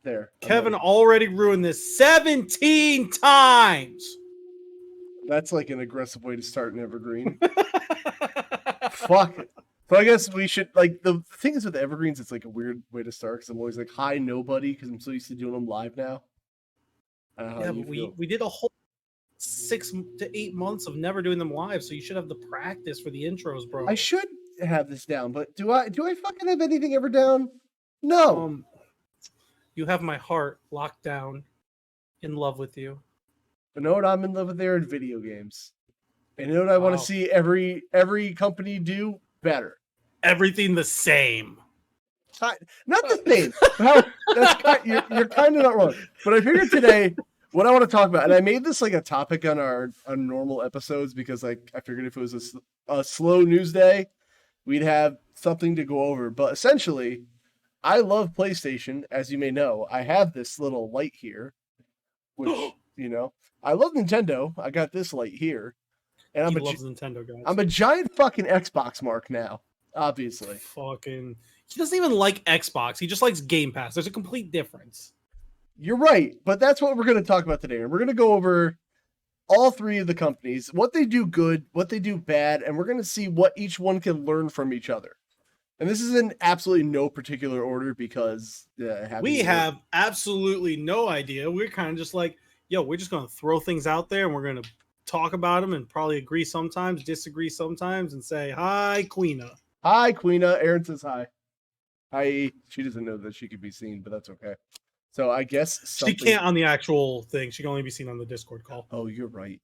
There. Kevin already ruined this 17 times. That's like an aggressive way to start an evergreen. Fuck. So I guess we should, like, the thing is with evergreens, it's like a weird way to start because I'm always like, hi, nobody, because I'm so used to doing them live now. Yeah, but we did a whole 6 to 8 months of never doing them live, so you should have the practice for the intros, bro. I should have this down, but do I fucking have anything ever down? No. You have my heart locked down, in love with you. But know what I'm in love with there in video games. And you know what I want to see every company do better. Everything the same. Not the same. You're kind of not wrong. But I figured today what I want to talk about, and I made this like a topic on our normal episodes because like I figured if it was a slow news day, we'd have something to go over. But essentially, I love PlayStation, as you may know. I have this little light here, which, you know, I love Nintendo. I got this light here. And He loves Nintendo, guys. I'm a giant fucking Xbox mark now, obviously. Fucking... He doesn't even like Xbox. He just likes Game Pass. There's a complete difference. You're right, but that's what we're going to talk about today. And we're going to go over all three of the companies, what they do good, what they do bad, and we're going to see what each one can learn from each other. And this is in absolutely no particular order because we have absolutely no idea. We're kind of just like, yo, we're just going to throw things out there and we're going to talk about them and probably agree sometimes, disagree sometimes, and say, hi, Queena. Hi, Queena. Aaron says hi. Hi. She doesn't know that she could be seen, but that's okay. So I guess she can't on the actual thing. She can only be seen on the Discord call. Oh, you're right.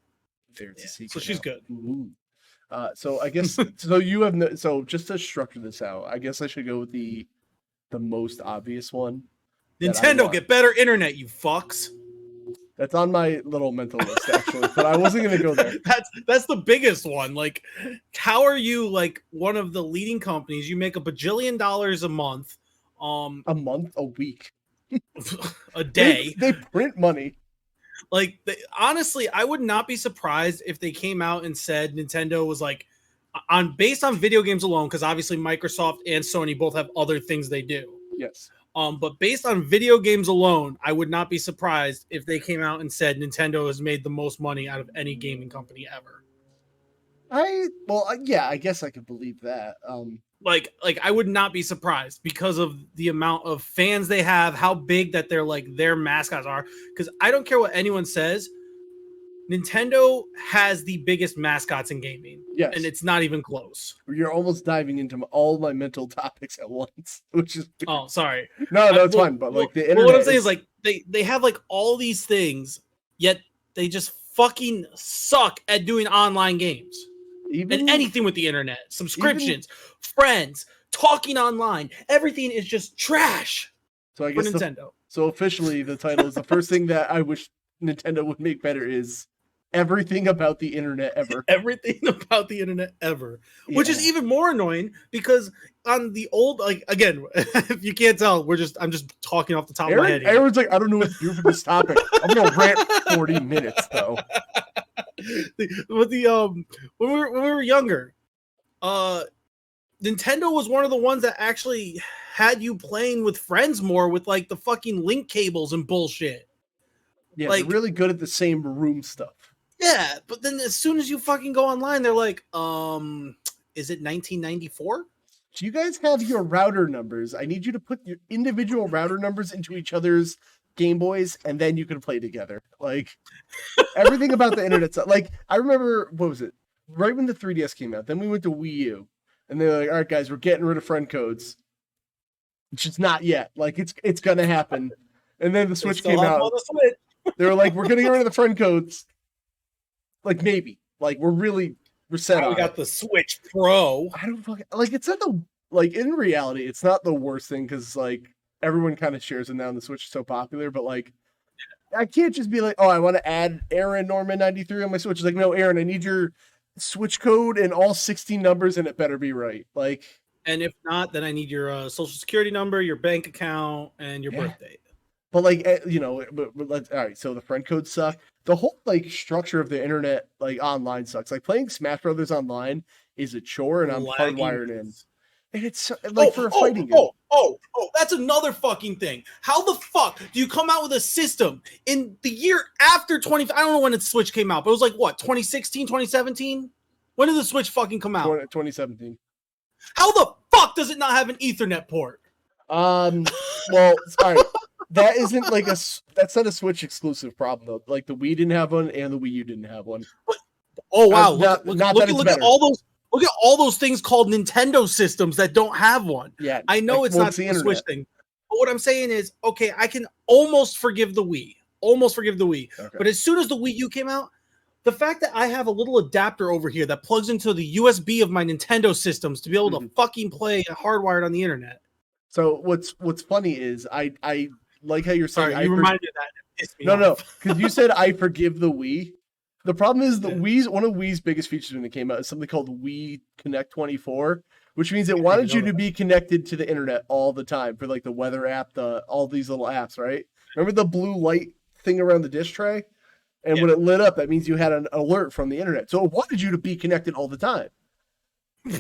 There's a secret. So she's good. Ooh. So I guess so you have no, so just to structure this out, I guess I should go with the most obvious one. Nintendo, get better internet, you fucks. That's on my little mental list actually, but I wasn't gonna go there. That's the biggest one. Like, how are you like one of the leading companies? You make $1 bajillion a month. A week. A day. They print money. Like, honestly, I would not be surprised if they came out and said Nintendo was like, based on video games alone, because obviously Microsoft and Sony both have other things they do. Yes. But based on video games alone, I would not be surprised if they came out and said Nintendo has made the most money out of any gaming company ever. Yeah, I guess I could believe that. Like I would not be surprised because of the amount of fans they have, how big that their mascots are. Because I don't care what anyone says, Nintendo has the biggest mascots in gaming. Yes. And it's not even close. You're almost diving into all my mental topics at once, which is oh, sorry. No, it's fine. But like the internet. What I'm saying is like they have like all these things, yet they just fucking suck at doing online games. And anything with the internet, subscriptions, friends, talking online, everything is just trash. So I guess for Nintendo. So officially, the title is the first thing that I wish Nintendo would make better is everything about the internet ever. Everything about the internet ever, which is even more annoying because on the old, like again, if you can't tell, I'm just talking off the top of my head. Aaron's like, I don't know what to do for this topic. I'm gonna rant 40 minutes though. When we were younger, Nintendo was one of the ones that actually had you playing with friends more with like the fucking link cables and bullshit. Yeah, like, they're really good at the same room stuff. Yeah, but then as soon as you fucking go online, they're like, is it 1994? Do you guys have your router numbers? I need you to put your individual router numbers into each other's Game Boys, and then you can play together. Like, everything about the internet. Like, I remember, what was it? Right when the 3DS came out, then we went to Wii U, and they're like, all right, guys, we're getting rid of friend codes. It's just not yet. Like, it's gonna happen. And then the Switch came out. They were like, we're gonna get rid of the friend codes. Like, maybe. Like, we're set on. We got the Switch Pro. I don't fucking, like, it's not the, like, in reality, it's not the worst thing, because, like, everyone kind of shares it now, and the Switch is so popular, but, like, I can't just be like, oh, I want to add Aaron Norman 93 on my Switch. It's like, no, Aaron, I need your Switch code and all 16 numbers, and it better be right. Like, and if not, then I need your social security number, your bank account, and your birth date. But like, you know, but let's, all right. So the friend codes suck. The whole like structure of the internet, like online sucks. Like playing Smash Brothers online is a chore, and I'm hardwired in. And it's like for a fighting game. That's another fucking thing. How the fuck do you come out with a system in the year after 20? I don't know when the Switch came out, but it was like what, 2016, 2017? When did the Switch fucking come out? 2017. How the fuck does it not have an Ethernet port? Well, all right. That isn't like that's not a Switch exclusive problem though. Like the Wii didn't have one and the Wii U didn't have one. But, oh wow, look at all those. Look at all those things called Nintendo systems that don't have one. Yeah, I know it's not the Switch thing. But what I'm saying is, okay, I can almost forgive the Wii. Okay. But as soon as the Wii U came out, the fact that I have a little adapter over here that plugs into the USB of my Nintendo systems to be able to fucking play hardwired on the internet. So what's funny is I like how you're saying. Sorry, you reminded me of that. It pissed me off. No, because you said I forgive the Wii. The problem is one of Wii's biggest features when it came out is something called Wii Connect 24, which means it wanted you to be connected to the internet all the time for like the weather app, all these little apps, right? Remember the blue light thing around the dish tray? And when it lit up, that means you had an alert from the internet. So it wanted you to be connected all the time.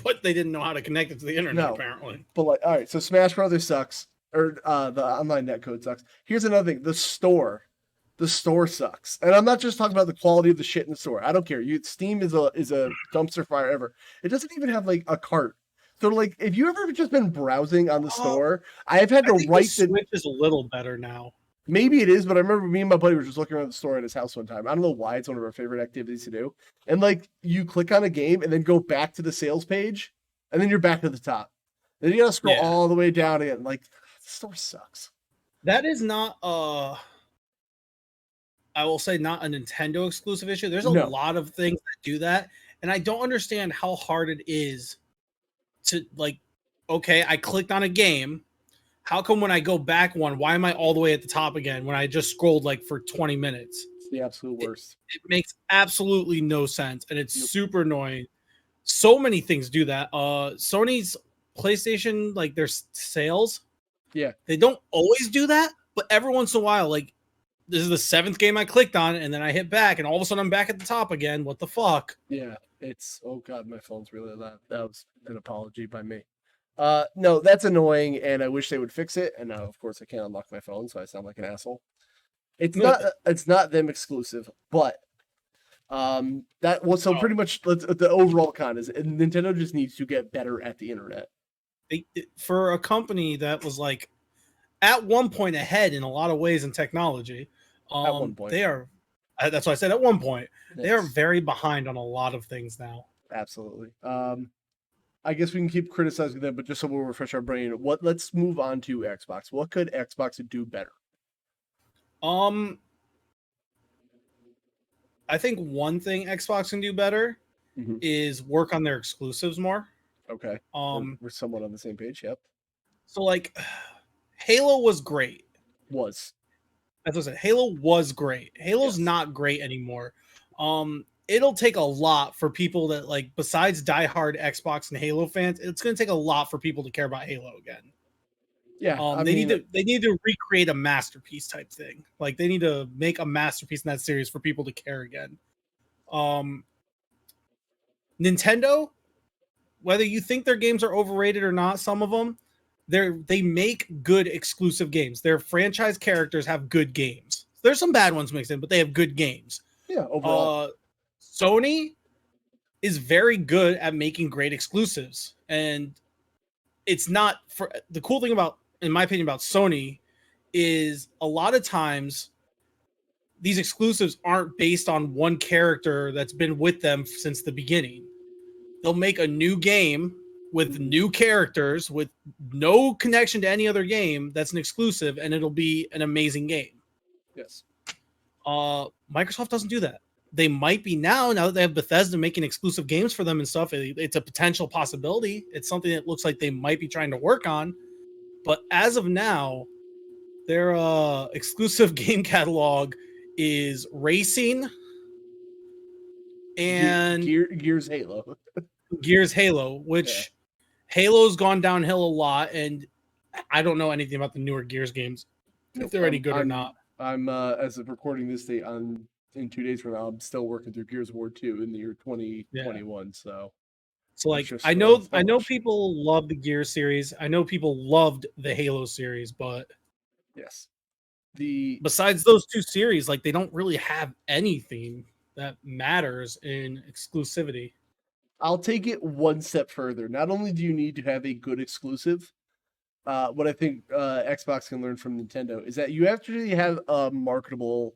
But they didn't know how to connect it to the internet, apparently. But like, all right, so Smash Brothers sucks, or the online netcode sucks. Here's another thing: the store sucks, and I'm not just talking about the quality of the shit in the store. I don't care. Steam is a dumpster fire ever. It doesn't even have like a cart. So like, if you ever just been browsing on the store, I've had to write the Switch is a little better now. Maybe it is, but I remember me and my buddy were just looking around the store at his house one time. I don't know why. It's one of our favorite activities to do. And like, you click on a game and then go back to the sales page, and then you're back to the top. Then you gotta scroll all the way down again. Like, the store sucks. That is not I will say not a Nintendo exclusive issue. There's a lot of things that do that, and I don't understand how hard it is to like. Okay, I clicked on a game. How come when I go back why am I all the way at the top again when I just scrolled like for 20 minutes? It's the absolute worst. It makes absolutely no sense, and it's super annoying. So many things do that. Sony's PlayStation, like their sales, they don't always do that, but every once in a while, like this is the 7th game I clicked on, and then I hit back, and all of a sudden I'm back at the top again. What the fuck? Yeah, it's oh god, my phone's really loud. That was an apology by me. No, that's annoying, and I wish they would fix it. And now, of course, I can't unlock my phone, so I sound like an asshole. It's not them exclusive, but pretty much the overall con is Nintendo just needs to get better at the internet. For a company that was like at one point ahead in a lot of ways in technology, at one point they are. That's what I said. At one point, they are very behind on a lot of things now. Absolutely. I guess we can keep criticizing them, but just so we'll refresh our brain, let's move on to Xbox. What could Xbox do better? I think one thing Xbox can do better is work on their exclusives more. Okay. We're somewhat on the same page. Yep. So like Halo was great. That's what I said. Halo was great. Halo's not great anymore. It'll take a lot for people that like, besides diehard Xbox and Halo fans, it's going to take a lot for people to care about Halo again. Yeah, they need to recreate a masterpiece type thing. Like they need to make a masterpiece in that series for people to care again. Nintendo, whether you think their games are overrated or not, some of them, they make good exclusive games. Their franchise characters have good games. There's some bad ones mixed in, but they have good games. Yeah, overall. Sony is very good at making great exclusives, and it's not for the cool thing about, in my opinion, about Sony is a lot of times these exclusives aren't based on one character that's been with them since the beginning. They'll make a new game with new characters with no connection to any other game that's an exclusive, and it'll be an amazing game. Yes. Microsoft doesn't do that. They might be now that they have Bethesda making exclusive games for them and stuff. It's a potential possibility. It's something that looks like they might be trying to work on. But as of now, their exclusive game catalog is racing and Gears Halo. Gears Halo, which Halo's gone downhill a lot, and I don't know anything about the newer Gears games, if they're any good or not. I'm as of recording this date in 2 days from now, I'm still working through Gears of War 2 in the year 2021. So like I know people love the Gear series. I know people loved the Halo series, but yes. Besides those two series, like they don't really have anything that matters in exclusivity. I'll take it one step further. Not only do you need to have a good exclusive, what I think Xbox can learn from Nintendo is that you actually have a marketable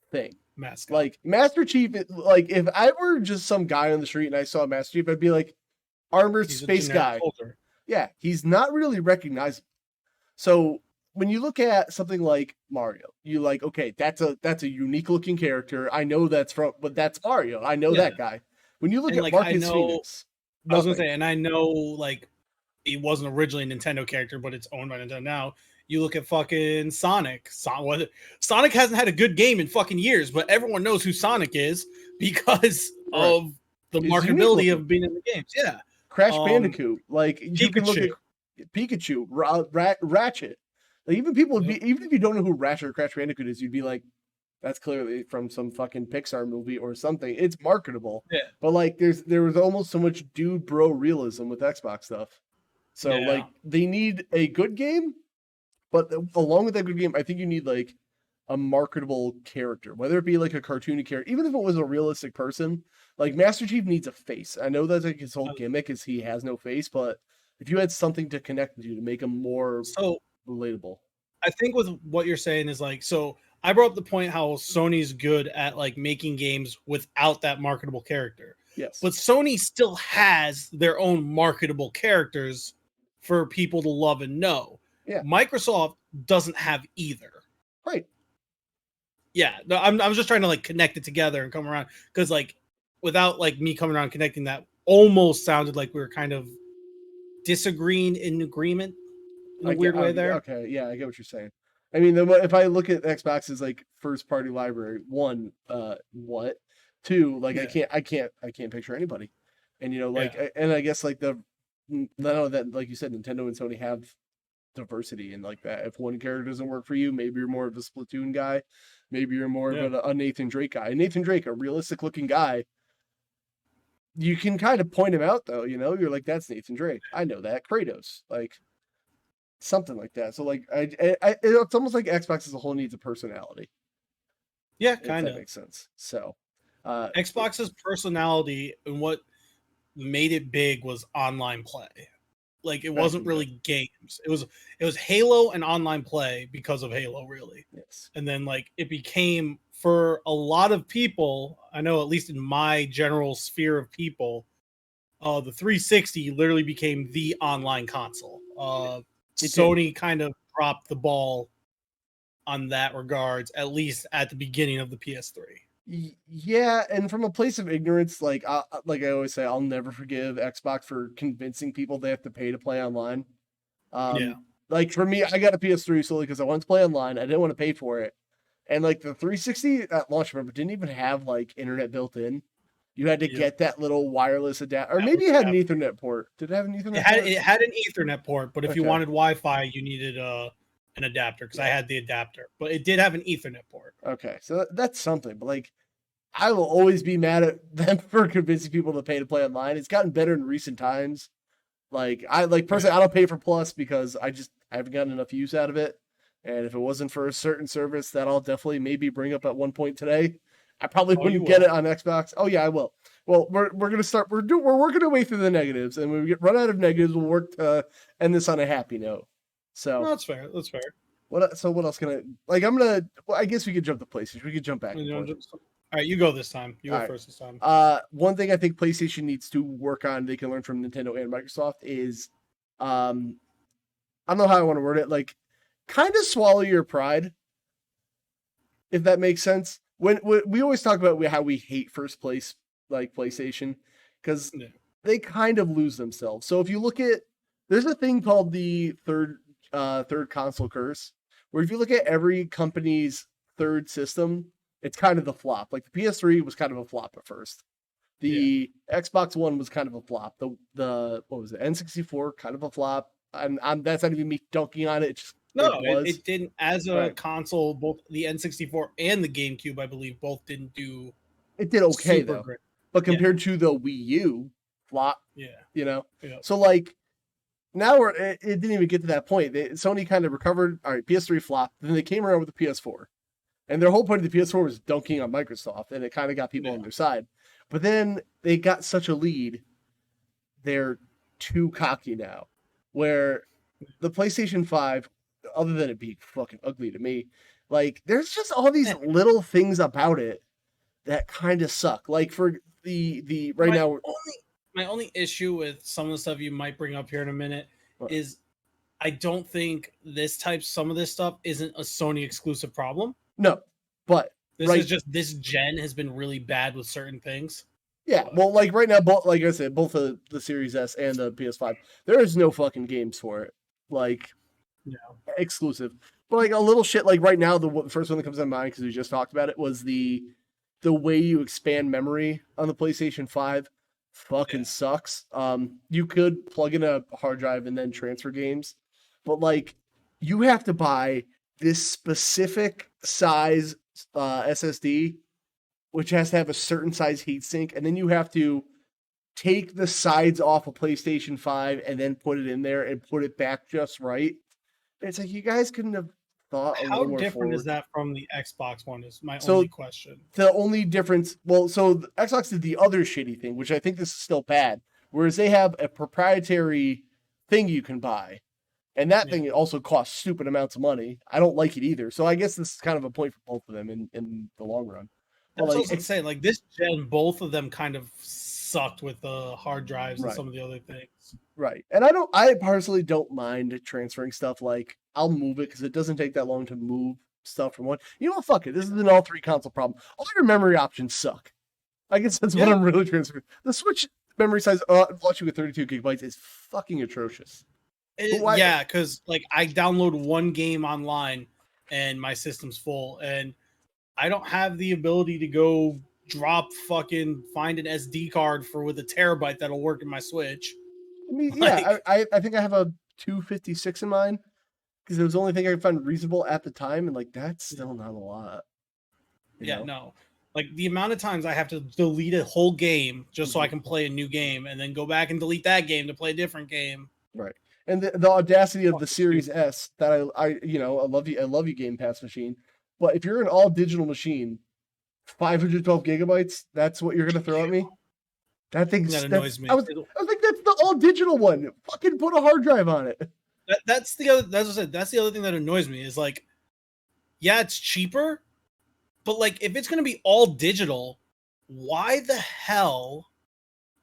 thing. Mascot. Like Master Chief, like if I were just some guy on the street and I saw Master Chief, I'd be like, armored space guy. Holder. Yeah, he's not really recognizable. So when you look at something like Mario, you like, okay, that's a unique looking character. I know but that's Mario. I know that guy. When you look at like, Marcus Phoenix, I was gonna say, and I know like it wasn't originally a Nintendo character, but it's owned by Nintendo now. You look at fucking Sonic. Sonic hasn't had a good game in fucking years, but everyone knows who Sonic is because of the marketability of being in the games. Yeah. Crash Bandicoot. Like you can look at Pikachu, Ratchet. Like even if you don't know who Ratchet or Crash Bandicoot is, you'd be like, that's clearly from some fucking Pixar movie or something. It's marketable. Yeah. But like there was almost so much dude bro realism with Xbox stuff. So like they need a good game, but along with that good game, I think you need like a marketable character, whether it be like a cartoony character, even if it was a realistic person. Like Master Chief needs a face. I know that's like his whole gimmick is he has no face, but if you had something to connect to make him more relatable. I think with what you're saying is like, so I brought up the point how Sony's good at like making games without that marketable character. Yes. But Sony still has their own marketable characters for people to love and know. Yeah. Microsoft doesn't have either. Right. Yeah. No, I was just trying to like connect it together and come around because like without like me coming around connecting that almost sounded like we were kind of disagreeing in agreement in a weird way there. Okay. Yeah. I get what you're saying. I mean, if I look at Xbox's like first party library, one, what? Two, like I can't picture anybody. And and I guess like none of that, like you said, Nintendo and Sony have diversity and like that. If one character doesn't work for you, maybe you're more of a Splatoon guy, maybe you're more of a Nathan Drake guy. And Nathan Drake, a realistic looking guy, you can kind of point him out though. You're like, that's Nathan Drake. I know that. Kratos, like something like that. So like, it's almost like Xbox as a whole needs a personality. Yeah, kind of makes sense. So. Xbox's personality and what made it big was online play. Like it wasn't really games. It was Halo and online play because of Halo, really. Yes. And then like it became for a lot of people, I know at least in my general sphere of people, the 360 literally became the online console. Sony kind of dropped the ball on that regards, at least at the beginning of the PS3. Yeah, and from a place of ignorance, like I always say, I'll never forgive Xbox for convincing people they have to pay to play online. Like for me, I got a PS3 solely because I wanted to play online. I didn't want to pay for it, and like the 360 at launch, remember, didn't even have like internet built in. You had to get that little wireless adapter, or maybe it had an Ethernet port. Did it have an Ethernet port? It had an Ethernet port, but if you wanted Wi-Fi, you needed an adapter because I had the adapter, but it did have an Ethernet port. Okay, so that's something. But like, I will always be mad at them for convincing people to pay to play online. It's gotten better in recent times. Like personally, I don't pay for Plus because I haven't gotten enough use out of it. And if it wasn't for a certain service that I'll definitely maybe bring up at one point today, I probably wouldn't get it on Xbox. Oh yeah, I will. Well, we're gonna start. We're working our way through the negatives, and when we run out of negatives, we'll work to end this on a happy note. So that's fair. That's fair. What else can I guess we could jump to PlayStation. We could jump back. All right, you go this time. You go first this time. One thing I think PlayStation needs to work on, they can learn from Nintendo and Microsoft is, I don't know how I want to word it, like kind of swallow your pride, if that makes sense. When we always talk about how we hate first place, like PlayStation, because they kind of lose themselves. So if you look at, there's a thing called the third console curse, where if you look at every company's third system, it's kind of the flop. Like the PS3 was kind of a flop at first. The Xbox One was kind of a flop. The what was it? N64 kind of a flop. And that's not even me dunking on it. It didn't as a console. Both the N64 and the GameCube, I believe, both didn't do. It did okay though, great. But compared to the Wii U, flop. Yeah. You know? Yeah. So like now it didn't even get to that point. Sony kind of recovered. All right, PS3 flopped. Then they came around with the PS4. And their whole point of the PS4 was dunking on Microsoft, and it kind of got people on their side. But then they got such a lead, they're too cocky now. Where the PlayStation 5, other than it being fucking ugly to me, like there's just all these little things about it that kind of suck. Like for the right now. My only issue with some of the stuff you might bring up here in a minute is I don't think some of this stuff isn't a Sony exclusive problem. No, but this is just this gen has been really bad with certain things. Yeah, well, like right now, like I said, both the Series S and the PS5, there is no fucking games for it, like exclusive. But like a little shit, like right now, the first one that comes to mind because we just talked about it was the way you expand memory on the PlayStation 5. Fucking sucks. You could plug in a hard drive and then transfer games, but like you have to buy this specific size SSD, which has to have a certain size heatsink, and then you have to take the sides off a PlayStation 5 and then put it in there and put it back just right. It's like you guys couldn't have thought a little more different forward. is that from the Xbox one is my only question. The only difference, so the Xbox did the other shitty thing, which I think this is still bad, whereas they have a proprietary thing you can buy. And that thing also costs stupid amounts of money. I don't like it either. So I guess this is kind of a point for both of them in the long run. That's what I was going to say. Like this gen, both of them kind of sucked with the hard drives and some of the other things. Right. And I personally don't mind transferring stuff. Like I'll move it because it doesn't take that long to move stuff from one. You know what? Fuck it. This is an all three console problem. All your memory options suck. I guess that's what I'm really transferring. The Switch memory size, watching with 32 gigabytes is fucking atrocious. Because like I download one game online and my system's full, and I don't have the ability to go find an SD card with a terabyte that'll work in my Switch. I mean, I think I have a 256 in mine because it was the only thing I could find reasonable at the time, and like that's still not a lot. You know? No. Like the amount of times I have to delete a whole game just so I can play a new game, and then go back and delete that game to play a different game. Right. And the audacity of the Series S that I love you Game Pass machine, but if you're an all digital machine, 512 gigabytes, that's what you're gonna throw at me. That annoys me. I was like, that's the all digital one. Fucking put a hard drive on it. That's the other thing that annoys me is like, yeah, it's cheaper, but like if it's gonna be all digital, why the hell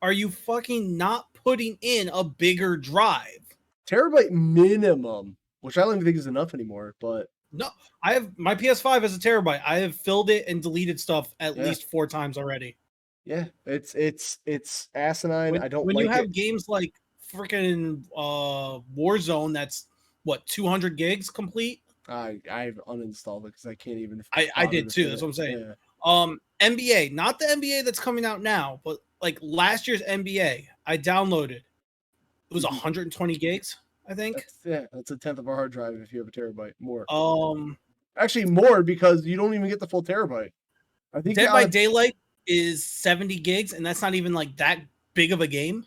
are you fucking not putting in a bigger drive? Terabyte minimum, which I don't even think is enough anymore, but no, I have my PS5 as a terabyte. I have filled it and deleted stuff at least 4 times already. Yeah, it's asinine. When you have games like freaking Warzone, that's what 200 gigs complete. I've uninstalled it because I can't even. I did too. That's what I'm saying. Yeah. NBA, not the NBA that's coming out now, but like last year's NBA, I downloaded. It was 120 gigs, I think. That's a tenth of our hard drive if you have a terabyte more. Actually more because you don't even get the full terabyte. I think Dead by Daylight is 70 gigs, and that's not even like that big of a game.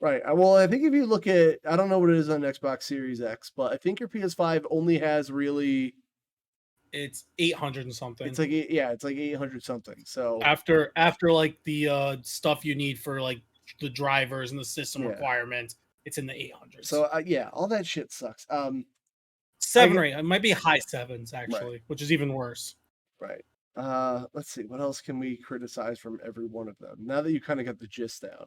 Right. Well, I think if you look at, I don't know what it is on Xbox Series X, but I think your PS5 only has really. It's 800 and something. It's like it's like 800 something. So after like the stuff you need for like the drivers and the system requirements. It's in the 800s. So all that shit sucks. 7 or 8. It might be high 7s actually, which is even worse. Right. Let's see. What else can we criticize from every one of them? Now that you kind of got the gist down.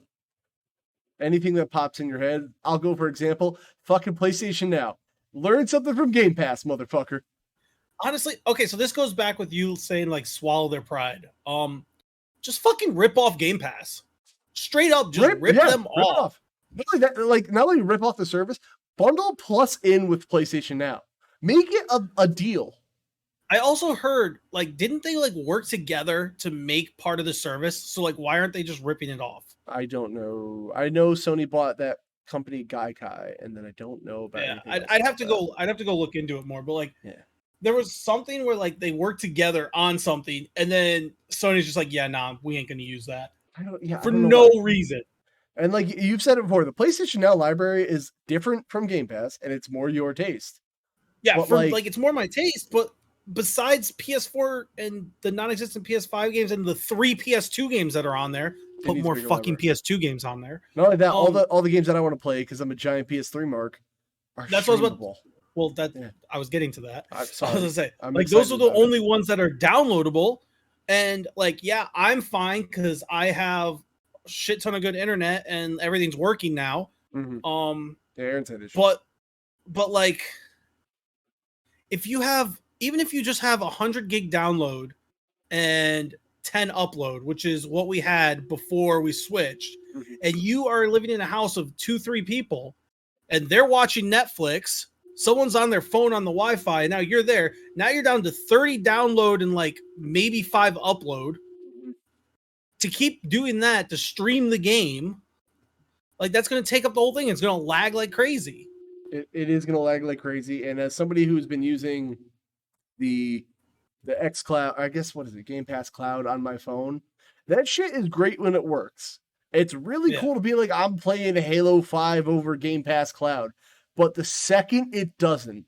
Anything that pops in your head, I'll go for example. Fucking PlayStation Now. Learn something from Game Pass, motherfucker. Honestly, okay, so this goes back with you saying like swallow their pride. Just fucking rip off Game Pass. Straight up, just rip them off. Not only rip off the service, bundle Plus in with PlayStation Now. Make it a deal. I also heard, like, didn't they like work together to make part of the service? So like, why aren't they just ripping it off? I don't know. I know Sony bought that company Gaikai, and then I don't know about. I'd have to go look into it more. But like, there was something where like they worked together on something, and then Sony's just like, yeah, nah, we ain't gonna use that. For no reason. And like you've said it before, the PlayStation Now library is different from Game Pass, and it's more your taste. Yeah, but for like it's more my taste, but besides PS4 and the non-existent PS5 games and the 3 PS2 games that are on there, put more fucking PS2 games on there. Not only that, all the games that I want to play because I'm a giant PS3 mark are that's streamable. Well, I was getting to that. I'm sorry. I was gonna say, like those are the only ones that are downloadable, and like I'm fine because I have a shit ton of good internet and everything's working now. Mm-hmm. But like, if you have, even if you just have 100 gig download and 10 upload, which is what we had before we switched, and you are living in a house of 2-3 people, and they're watching Netflix. Someone's on their phone on the Wi-Fi, and now you're there. Now you're down to 30 download and like maybe 5 upload. To keep doing that, to stream the game, like that's going to take up the whole thing. It's going to lag like crazy. It is going to lag like crazy. And as somebody who's been using the xCloud, I guess, what is it, Game Pass Cloud on my phone, that shit is great when it works. It's really cool to be like, I'm playing Halo 5 over Game Pass Cloud. But the second it doesn't,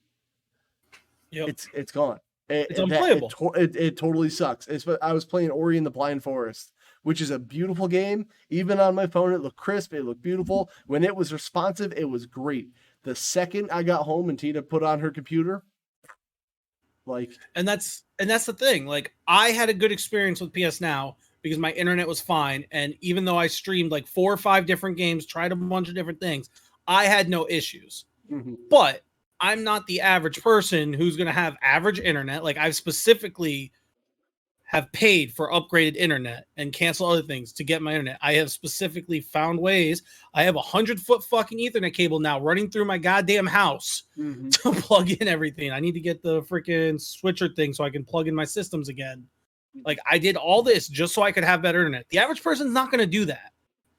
it's gone. It's unplayable. It totally sucks. I was playing Ori and the Blind Forest, which is a beautiful game. Even on my phone, it looked crisp. It looked beautiful. When it was responsive, it was great. The second I got home and Tina put on her computer, and that's the thing. Like I had a good experience with PS Now because my internet was fine, and even though I streamed like 4 or 5 different games, tried a bunch of different things, I had no issues. But I'm not the average person who's going to have average internet. Like I've specifically have paid for upgraded internet and cancel other things to get my internet. I have specifically found ways. I have 100-foot fucking Ethernet cable now running through my goddamn house to plug in everything. I need to get the freaking switcher thing so I can plug in my systems again. Like I did all this just so I could have better internet. The average person's not going to do that.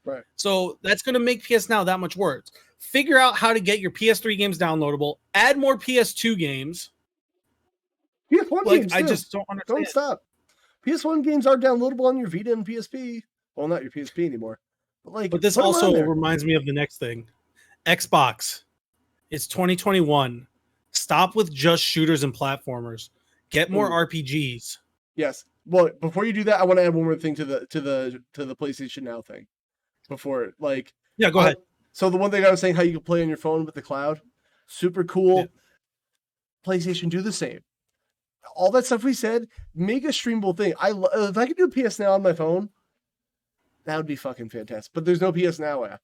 Right. So that's going to make PS Now that much worse. Figure out how to get your PS3 games downloadable. Add more PS2 games. PS1 games, I just don't understand. Don't stop. PS1 games are downloadable on your Vita and PSP. Well, not your PSP anymore. But this also reminds me of the next thing. Xbox. It's 2021. Stop with just shooters and platformers. Get more RPGs. Yes. Well, before you do that, I want to add one more thing to the PlayStation Now thing. Before, go ahead. So the one thing I was saying, how you can play on your phone with the cloud, super cool. Yeah. PlayStation, do the same. All that stuff we said, make a streamable thing. If I could do PS Now on my phone, that would be fucking fantastic. But there's no PS Now app.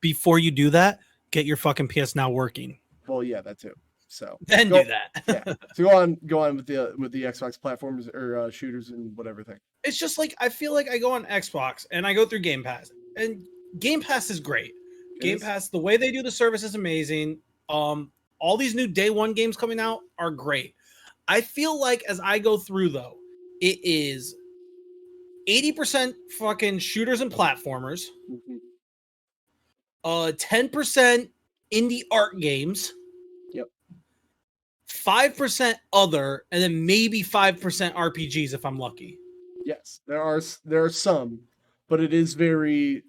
Before you do that, get your fucking PS Now working. Well, yeah, that too. So then do that. Yeah. So go on with the Xbox platforms or shooters and whatever thing. It's just like I feel like I go on Xbox and I go through Game Pass, and Game Pass is great. Game Pass, the way they do the service is amazing. All these new day one games coming out are great. I feel like as I go through though, it is 80% fucking shooters and platformers, 10% indie art games, 5% other, and then maybe 5% RPGs if I'm lucky. Yes, there are some, but it is very.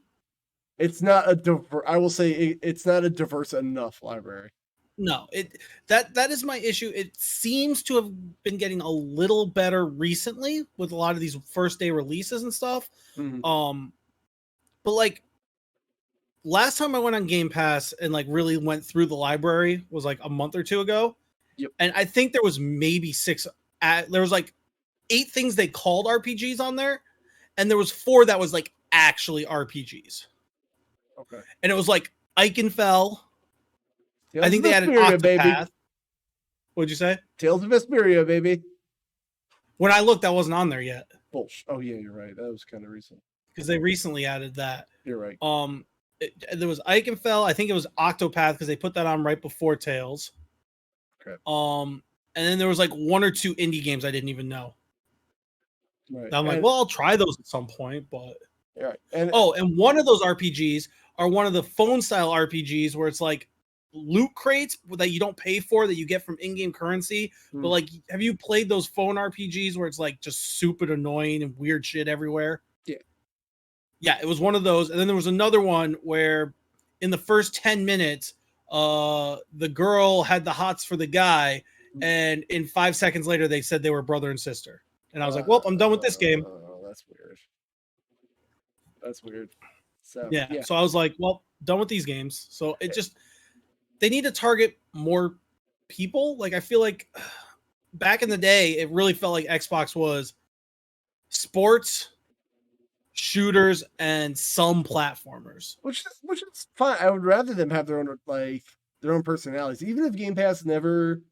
It's not a I will say it's not a diverse enough library. No, that is my issue. It seems to have been getting a little better recently with a lot of these first day releases and stuff. But like last time I went on Game Pass and like really went through the library was like a month or 2 ago. Yep. And I think there was maybe 6. There was like 8 things they called RPGs on there, and there was 4 that was like actually RPGs. Okay. And it was like Eichenfell. Tales I think they added Octopath. Baby. What'd you say? Tales of Vesperia, baby. When I looked, that wasn't on there yet. Bullshit. Oh yeah, you're right. That was kind of recent. Because they recently added that. You're right. There was Eichenfell. I think it was Octopath because they put that on right before Tales. Okay. And then there was like 1 or 2 indie games I didn't even know. Right. And I'm like, well, I'll try those at some point, but. Right. And one of those RPGs are one of the phone style RPGs where it's like loot crates that you don't pay for that you get from in-game currency. But like, have you played those phone RPGs where it's like just stupid annoying and weird shit everywhere? Yeah, it was one of those. And then there was another one where in the first 10 minutes, the girl had the hots for the guy, and in 5 seconds later, they said they were brother and sister. And I was like, well, I'm done with this game. That's weird. That's weird. So yeah. So I was like, well, done with these games. So it just, they need to target more people. Like, I feel like back in the day, it really felt like Xbox was sports, shooters, and some platformers. Which is fine. I would rather them have their own personalities. Even if Game Pass never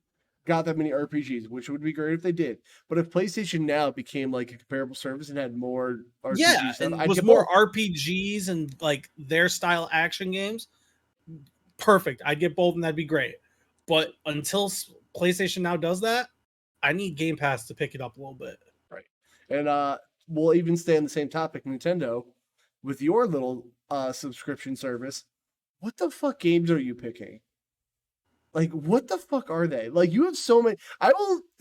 got that many RPGs, which would be great if they did. But if PlayStation Now became like a comparable service and had more RPG stuff, and was more RPGs and like their style action games, perfect. I'd get both and that'd be great. But until PlayStation Now does that, I need Game Pass to pick it up a little bit. Right. And we'll even stay on the same topic, Nintendo, with your little subscription service. What the fuck games are you picking? Like, what the fuck are they? Like, you have so many.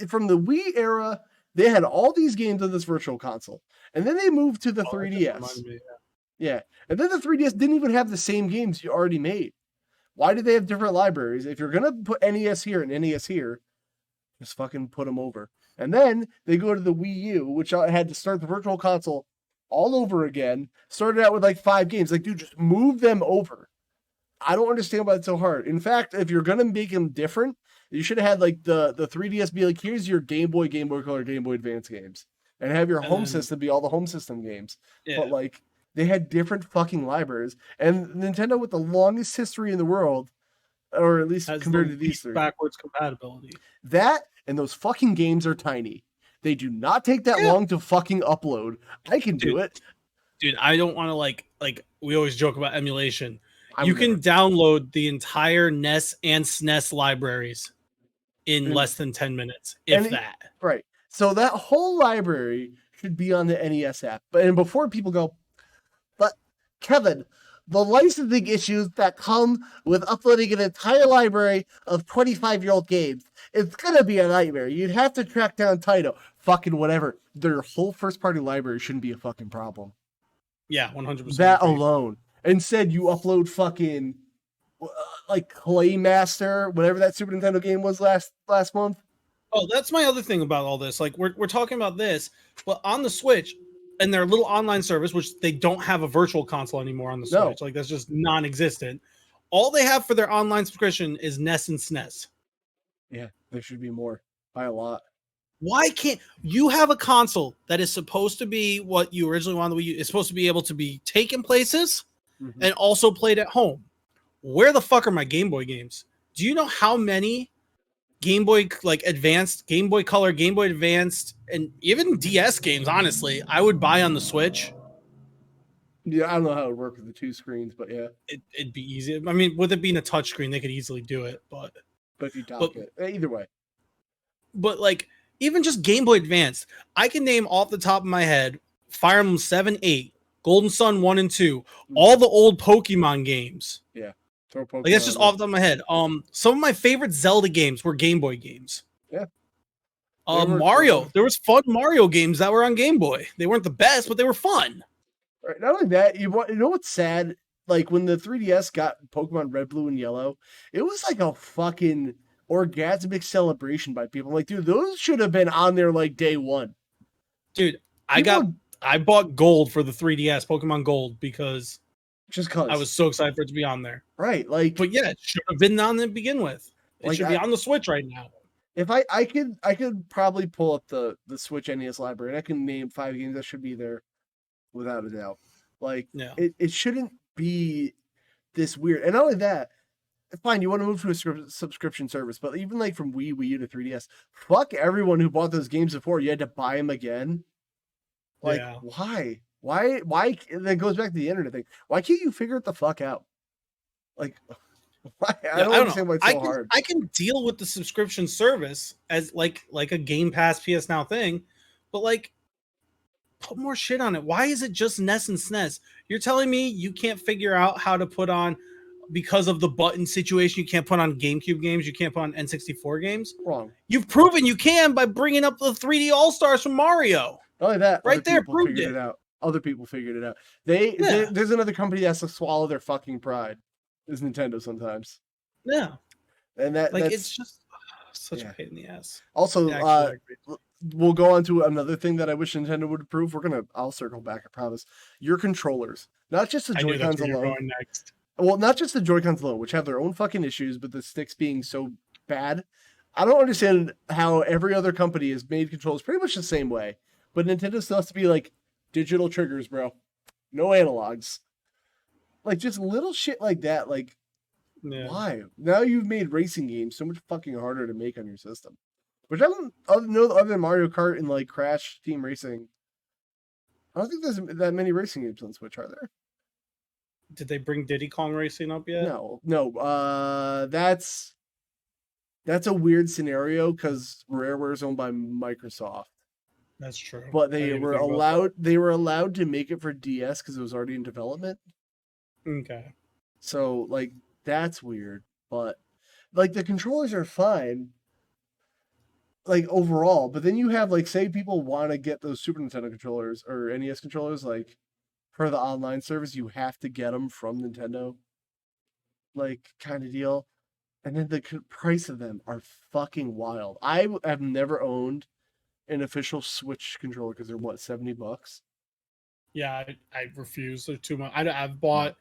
From the Wii era, they had all these games on this virtual console. And then they moved to the 3DS. Yeah. And then the 3DS didn't even have the same games you already made. Why do they have different libraries? If you're going to put NES here and NES here, just fucking put them over. And then they go to the Wii U, which had to start the virtual console all over again. Started out with like 5 games. Like, dude, just move them over. I don't understand why it's so hard. In fact, if you're gonna make them different, you should have had like the 3DS be like, here's your Game Boy, Game Boy Color, Game Boy Advance games, and have your home system be all the home system games. Yeah. But like, they had different fucking libraries, and Nintendo with the longest history in the world, or at least compared to these three, backwards compatibility. That and those fucking games are tiny. They do not take that long to fucking upload. I can do it, dude. I don't want to like we always joke about emulation. You can download the entire NES and SNES libraries in less than 10 minutes, if that. Right. So that whole library should be on the NES app. And before people go, but Kevin, the licensing issues that come with uploading an entire library of 25-year-old games, it's going to be a nightmare. You'd have to track down title. Fucking whatever. Their whole first-party library shouldn't be a fucking problem. Yeah, 100%. That alone. Instead, you upload fucking like Claymaster, whatever that Super Nintendo game was last month. Oh, that's my other thing about all this. Like, we're talking about this, but on the Switch and their little online service, which they don't have a virtual console anymore on the Switch. Like, that's just non-existent. All they have for their online subscription is NES and SNES. Yeah, there should be more by a lot. Why can't you have a console that is supposed to be what you originally wanted? It's supposed to be able to be taken places. Mm-hmm. And also played at home. Where the fuck are my Game Boy games? Do you know how many Game Boy like Advanced, Game Boy Color, Game Boy Advanced, and even DS games, honestly, I would buy on the Switch? Yeah, I don't know how it would work with the 2 screens, but yeah. It'd be easy. I mean, with it being a touchscreen, they could easily do it, but if you dock it. Either way. But like, even just Game Boy Advanced, I can name off the top of my head Fire Emblem 7, 8, Golden Sun 1 and 2, all the old Pokemon games. Yeah. Like, that's just off the top of my head. Some of my favorite Zelda games were Game Boy games. Yeah. Mario. There was fun Mario games that were on Game Boy. They weren't the best, but they were fun. Right. Not only that, you know what's sad? Like, when the 3DS got Pokemon Red, Blue, and Yellow, it was like a fucking orgasmic celebration by people. Like, dude, those should have been on there like day one. Dude, I bought Gold for the 3DS, Pokemon Gold, because I was so excited for it to be on there. Right, like, but yeah, it should have been on to begin with. It should be on the Switch right now. If I could probably pull up the Switch NES library and I can name 5 games that should be there without a doubt. Like, it shouldn't be this weird. And not only that, fine, you want to move to a subscription service, but even like from Wii U to 3DS, fuck everyone who bought those games before. You had to buy them again. Like, why? And then it goes back to the internet thing. Why can't you figure it the fuck out? Like, why? I don't understand why it's so hard. I can deal with the subscription service as like a Game Pass PS Now thing, but like, put more shit on it. Why is it just NES and SNES? You're telling me you can't figure out how to put on, because of the button situation, you can't put on GameCube games, you can't put on N64 games? Wrong. You've proven you can by bringing up the 3D All-Stars from Mario. Not only that, right there, proved it. Other people figured it out. There's another company that has to swallow their fucking pride. Is Nintendo sometimes. Yeah. And it's just such a pain in the ass. Also, we'll go on to another thing that I wish Nintendo would improve. I'll circle back, I promise. Your controllers, not just the Joy-Cons alone. Well, not just the Joy-Cons alone, which have their own fucking issues, but the sticks being so bad. I don't understand how every other company has made controls pretty much the same way, but Nintendo still has to be like digital triggers, bro. No analogs. Like just little shit like that. Like, why? Now you've made racing games so much fucking harder to make on your system. Which I don't know other than Mario Kart and like Crash Team Racing. I don't think there's that many racing games on Switch, are there? Did they bring Diddy Kong Racing up yet? No. That's a weird scenario because Rareware is owned by Microsoft. That's true. But they were allowed to make it for DS because it was already in development. Okay. So like that's weird. But like the controllers are fine. Like overall, but then you have like say people want to get those Super Nintendo controllers or NES controllers like for the online service, you have to get them from Nintendo, like kind of deal. And then the price of them are fucking wild. I have never owned an official Switch controller because they're what, $70? Yeah, I refuse. They're too much. I bought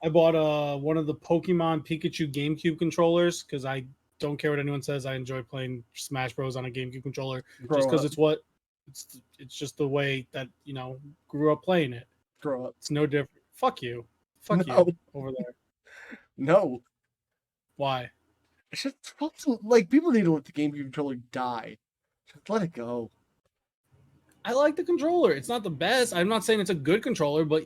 one of the Pokemon Pikachu GameCube controllers because I don't care what anyone says. I enjoy playing Smash Bros on a GameCube controller just because it's just the way that grew up playing it. Grow up. It's no different. Fuck you you over there. No. Why? It's just like people need to let the GameCube controller die. Just let it go. I like the controller. It's not the best. I'm not saying it's a good controller, but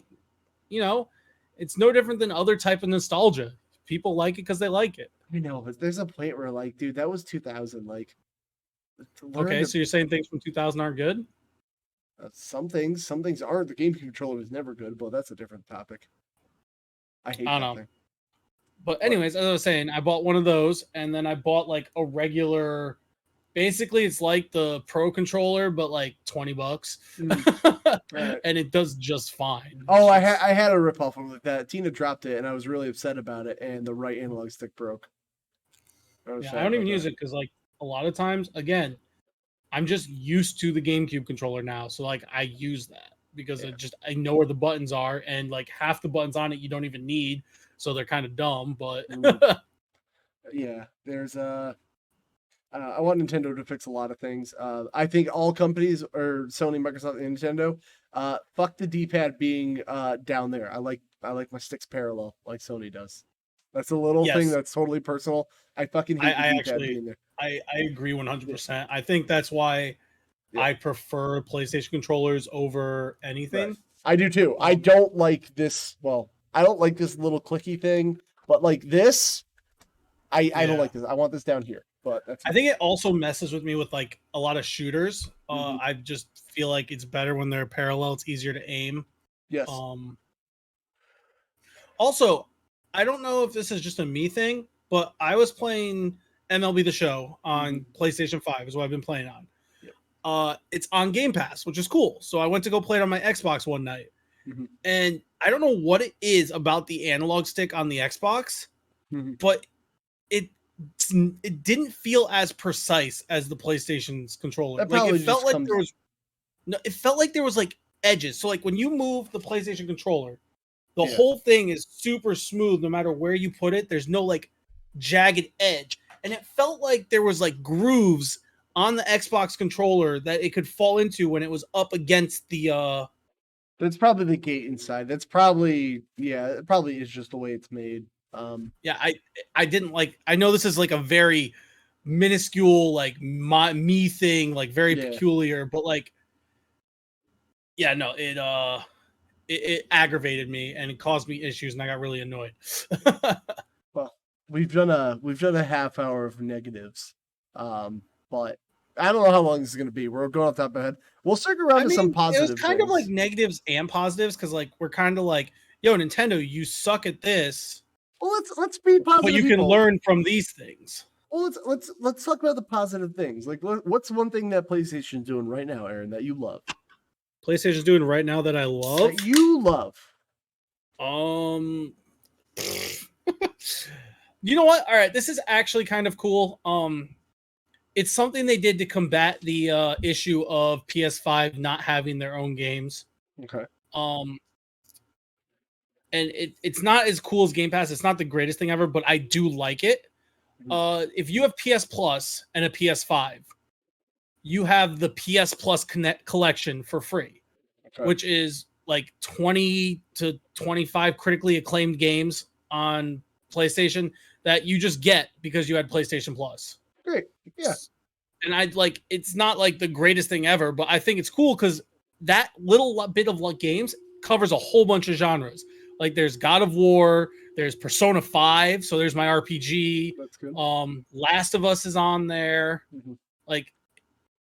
it's no different than other type of nostalgia. People like it because they like it. I know, but there's a point where like, dude, that was 2000. Like, okay, so you're saying things from 2000 aren't good? Some things aren't. The GameCube controller is never good, but that's a different topic. I don't know. Thing. But anyways, as I was saying, I bought one of those, and then I bought like a regular. Basically, it's like the Pro controller, but like $20, right. And it does just fine. Oh, I had a ripoff of that. Tina dropped it, and I was really upset about it. And the right analog stick broke. I don't even use it because like a lot of times, again, I'm just used to the GameCube controller now, so like I use that because I know where the buttons are, and like half the buttons on it you don't even need, so they're kind of dumb. But yeah, there's I want Nintendo to fix a lot of things. I think all companies, or Sony, Microsoft, and Nintendo, fuck the D-pad being down there. I like my sticks parallel like Sony does. That's a little thing that's totally personal. I fucking hate the D-pad being there. I agree 100%. I think that's why I prefer PlayStation controllers over anything. Right. I do too. I don't like this. Well, I don't like this little clicky thing, but like this, I don't like this. I want this down here. But I think it also messes with me with like a lot of shooters. I just feel like it's better when they're parallel. It's easier to aim. Yes. Also, I don't know if this is just a me thing, but I was playing MLB The Show on PlayStation 5 is what I've been playing on. Yep. It's on Game Pass, which is cool. So I went to go play it on my Xbox one night. And I don't know what it is about the analog stick on the Xbox, but it didn't feel as precise as the PlayStation's controller. Like it felt like there was like edges. So like when you move the PlayStation controller, the whole thing is super smooth no matter where you put it. There's no like jagged edge. And it felt like there was like grooves on the Xbox controller that it could fall into when it was up against the That's probably the gate inside. That's probably it probably is just the way it's made. I didn't like. I know this is like a very minuscule, like me thing, like very peculiar, but like, it aggravated me and it caused me issues, and I got really annoyed. Well, we've done a half hour of negatives, but I don't know how long this is going to be. We're going off the top of my head. We'll circle around to some positives. It was kind of like negatives and positives because like we're kind of like, yo, Nintendo, you suck at this. Well, let's be positive. But you can learn from these things. Well, let's talk about the positive things. Like, what's one thing that PlayStation's doing right now, Aaron, that you love? PlayStation's doing right now that I love. That you love. You know what? All right, this is actually kind of cool. It's something they did to combat the issue of PS5 not having their own games. Okay. And it's not as cool as Game Pass. It's not the greatest thing ever, but I do like it. If you have PS Plus and a PS5, you have the PS Plus collection for free, which is like 20 to 25 critically acclaimed games on PlayStation that you just get because you had PlayStation Plus. Great. Yeah. And it's not like the greatest thing ever, but I think it's cool because that little bit of games covers a whole bunch of genres. Like there's God of War, there's Persona 5, so there's my RPG. That's good. Last of Us is on there. Mm-hmm. Like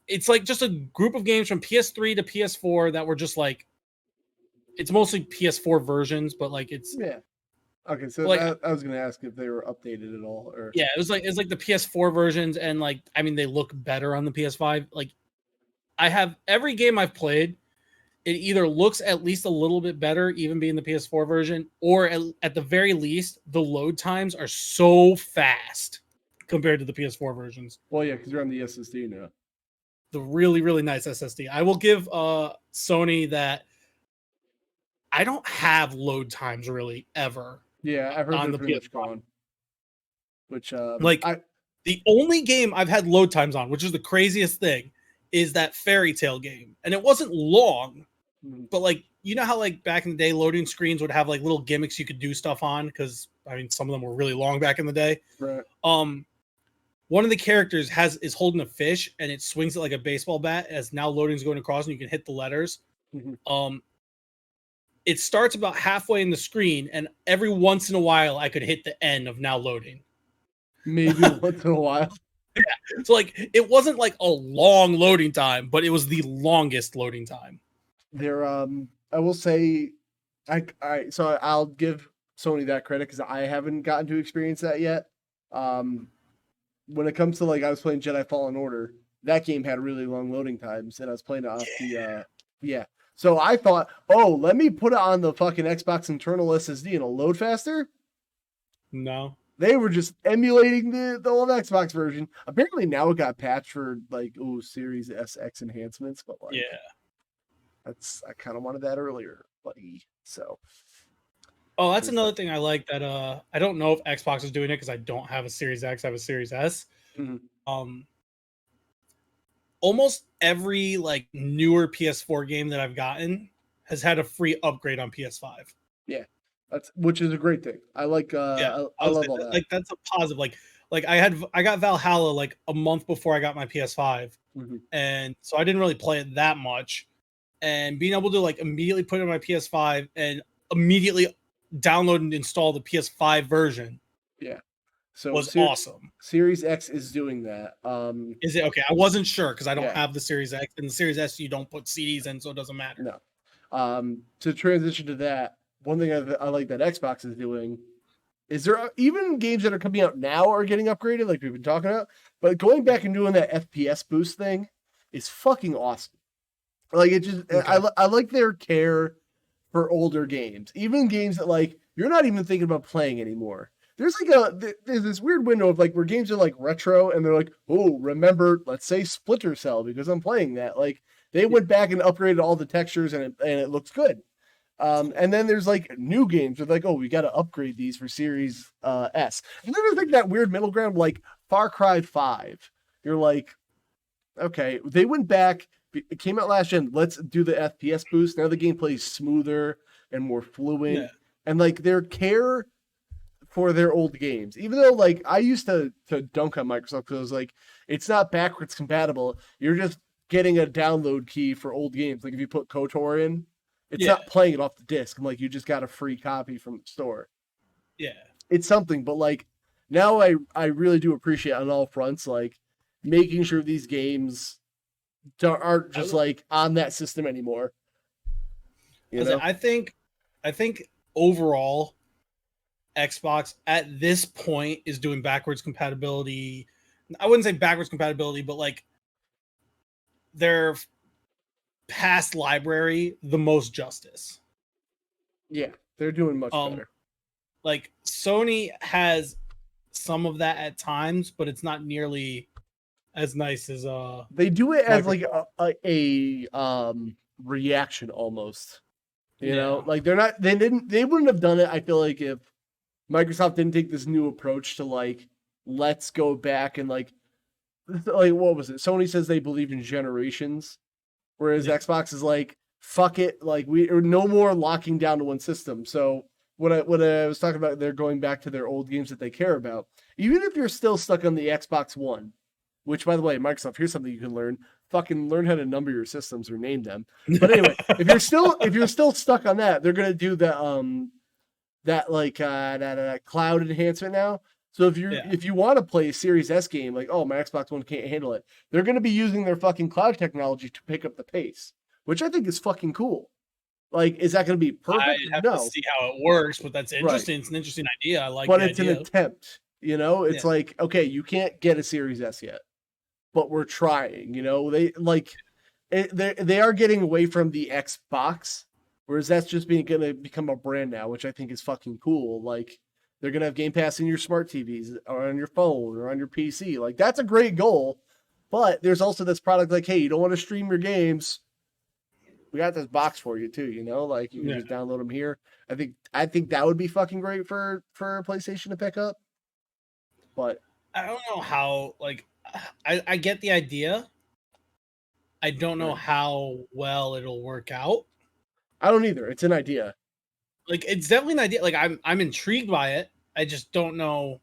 it's like just a group of games from PS3 to PS4 that were just like, it's mostly PS4 versions, but like it's Okay, so I was gonna ask if they were updated at all, or it was like the PS4 versions, and like I mean they look better on the PS5. Like I have every game I've played, it either looks at least a little bit better, even being the PS4 version, or at the very least the load times are so fast compared to the PS4 versions. Well, yeah, because you're on the SSD now. The really, really nice SSD. I will give Sony that. I don't have load times really ever. Yeah, I've heard they're pretty much gone. Which the only game I've had load times on, which is the craziest thing, is that Fairy Tail game, and it wasn't long, but like you know how like back in the day, loading screens would have like little gimmicks you could do stuff on because I mean some of them were really long back in the day. Right. One of the characters is holding a fish and it swings it like a baseball bat as now loading's going across and you can hit the letters. Mm-hmm. It starts about halfway in the screen, and every once in a while, I could hit the end of now loading. Maybe once in a while. Yeah. So, like, it wasn't like a long loading time, but it was the longest loading time. I will say, so I'll give Sony that credit because I haven't gotten to experience that yet. When it comes to like, I was playing Jedi Fallen Order, that game had really long loading times, and I was playing it off the. So I thought, let me put it on the fucking Xbox internal SSD and it'll load faster. No. They were just emulating the old Xbox version. Apparently now it got patched for like, Series SX enhancements, but like, I kind of wanted that earlier, buddy. So. Oh, that's another thing I like that, I don't know if Xbox is doing it because I don't have a Series X, I have a Series S. Mm-hmm. Almost every like newer PS4 game that I've gotten has had a free upgrade on PS5. Yeah, which is a great thing. I like. I love all that. Like that's a positive. Like I got Valhalla like a month before I got my PS5, and so I didn't really play it that much. And being able to like immediately put it on my PS5 and immediately download and install the PS5 version. Yeah. So was awesome. Series X is doing that. Is it okay? I wasn't sure because I don't have the Series X, and the Series S you don't put CDs in, so it doesn't matter. No. To transition to that, one thing I like that Xbox is doing is there even games that are coming out now are getting upgraded, like we've been talking about. But going back and doing that FPS boost thing is fucking awesome. Like it just, I like their care for older games, even games that like you're not even thinking about playing anymore. There's this weird window of like where games are like retro and they're like, remember, let's say Splinter Cell because I'm playing that. Like they went back and upgraded all the textures and it looks good. And then there's like new games with like, we got to upgrade these for Series S. And then there's like that weird middle ground, like Far Cry 5. You're like, okay, they went back. It came out last gen. Let's do the FPS boost. Now the gameplay is smoother and more fluid, and like their care for their old games. Even though like I used to dunk on Microsoft because I was like, it's not backwards compatible. You're just getting a download key for old games. Like if you put KOTOR in, it's not playing it off the disc. I'm like, you just got a free copy from the store. Yeah, it's something. But like now, I really do appreciate on all fronts, like making sure these games aren't just like on that system anymore. You know? I think overall Xbox at this point is doing backwards compatibility. I wouldn't say backwards compatibility, but like they're past library the most justice. Yeah, they're doing much better. Like Sony has some of that at times, but it's not nearly as nice as they do it as Microsoft. like a reaction almost. You know, like they wouldn't have done it, I feel like, if Microsoft didn't take this new approach to like, let's go back and like what was it? Sony says they believe in generations, whereas Xbox is like, fuck it, like we are no more locking down to one system. So what I was talking about, they're going back to their old games that they care about. Even if you're still stuck on the Xbox One, which, by the way, Microsoft, here's something you can learn: fucking learn how to number your systems or name them. But anyway, if you're still stuck on that, they're gonna do that cloud enhancement now. So if you want to play a Series S game, like, oh, my Xbox One can't handle it, they're gonna be using their fucking cloud technology to pick up the pace, which I think is fucking cool. Like, is that going to be perfect? I have to see how it works, but that's interesting. Right. It's an interesting idea. I like it. But it's an attempt, you know? It's like, okay, you can't get a Series S yet, but we're trying, you know? They are getting away from the Xbox, whereas that's just going to become a brand now, which I think is fucking cool. Like, they're going to have Game Pass in your smart TVs or on your phone or on your PC. Like, that's a great goal, but there's also this product like, hey, you don't want to stream your games, we got this box for you too, you know, like you can just download them here. I think that would be fucking great for PlayStation to pick up. But I don't know how, like, I get the idea. I don't know how well it'll work out. I don't either. It's an idea. Like, it's definitely an idea. Like, I'm intrigued by it. I just don't know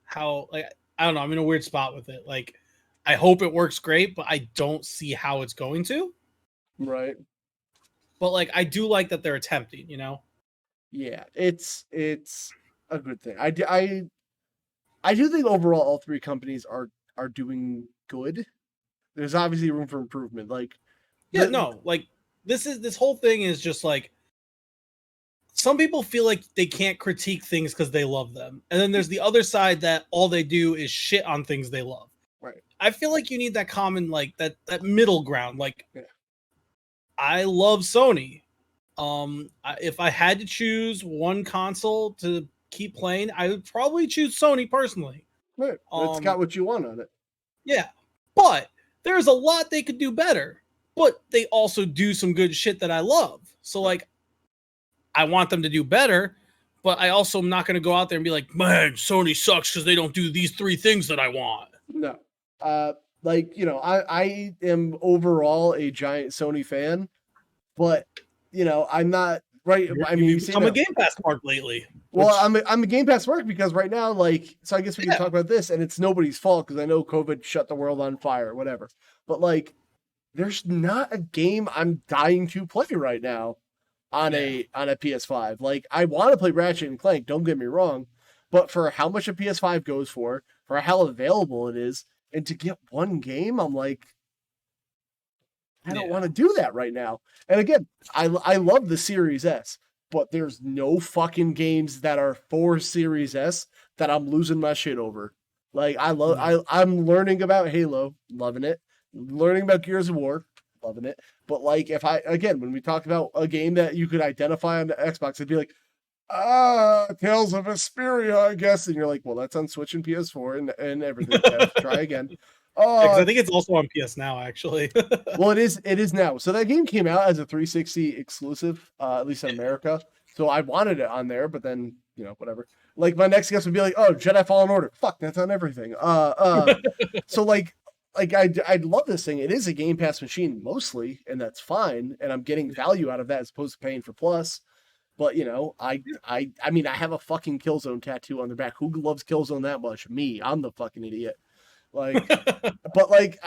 how, like, I don't know. I'm in a weird spot with it. Like, I hope it works great, but I don't see how it's going to. Right. But like, I do like that they're attempting, you know? Yeah, it's a good thing. I do think overall all three companies are doing good. There's obviously room for improvement. Like, like this whole thing is just like, some people feel like they can't critique things because they love them. And then there's the other side that all they do is shit on things they love. Right. I feel like you need that common, like that middle ground. Like, I love Sony. If I had to choose one console to keep playing, I would probably choose Sony personally. Right. It's got what you want on it. Yeah. But there's a lot they could do better. But they also do some good shit that I love. So like, I want them to do better, but I also am not going to go out there and be like, man, Sony sucks because they don't do these three things that I want. No. Like, you know, I am overall a giant Sony fan, but, you know, I'm not right. I mean, I'm a Game Pass mark lately. Well, I'm a Game Pass mark because right now, like, so I guess we can talk about this, and it's nobody's fault because I know COVID shut the world on fire, whatever. But like, there's not a game I'm dying to play right now on a PS5. Like, I want to play Ratchet and Clank, don't get me wrong, but for how much a PS5 goes for how available it is, and to get one game, I'm like, I don't want to do that right now. And again, I love the Series S, but there's no fucking games that are for Series S that I'm losing my shit over. Like, I'm learning about Halo, loving it. Learning about Gears of War, loving it. But like, when we talk about a game that you could identify on the Xbox, it'd be like, Tales of Vesperia, I guess. And you're like, well, that's on Switch and PS4 and everything. Try again. Because I think it's also on PS Now, actually. Well, it is now. So that game came out as a 360 exclusive, at least in America. So I wanted it on there, but then, you know, whatever. Like, my next guess would be like, oh, Jedi Fallen Order. Fuck, that's on everything. So like I'd love this thing. It is a Game Pass machine mostly, and that's fine. And I'm getting value out of that as opposed to paying for Plus. But, you know, I mean, I have a fucking Killzone tattoo on the back. Who loves Killzone that much? Me. I'm the fucking idiot. Like, but like,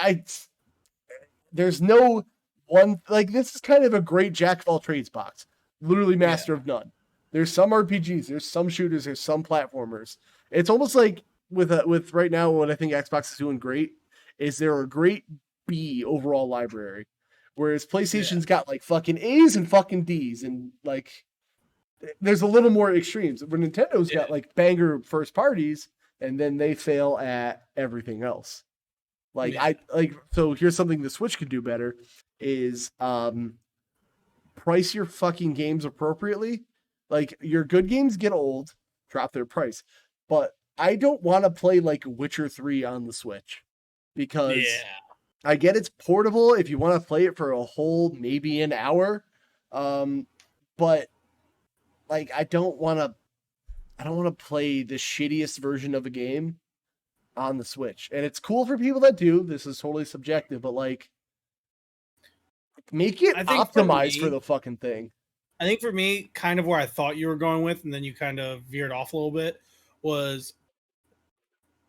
there's no one, like, this is kind of a great jack of all trades box. Literally master of none. There's some RPGs, there's some shooters, there's some platformers. It's almost like with right now, what I think Xbox is doing great is they're a great B overall library. Whereas PlayStation's got like fucking A's and fucking D's, and like, there's a little more extremes. Where Nintendo's got like banger first parties, and then they fail at everything else. So here's something the Switch could do better is price your fucking games appropriately. Like, your good games get old, drop their price. But I don't want to play like Witcher 3 on the Switch because I get it's portable if you want to play it for a whole maybe an hour. But like I don't want to play the shittiest version of a game on the Switch. And it's cool for people that do. This is totally subjective, but like make it optimized for the fucking thing. I think for me, kind of where I thought you were going with, and then you kind of veered off a little bit, was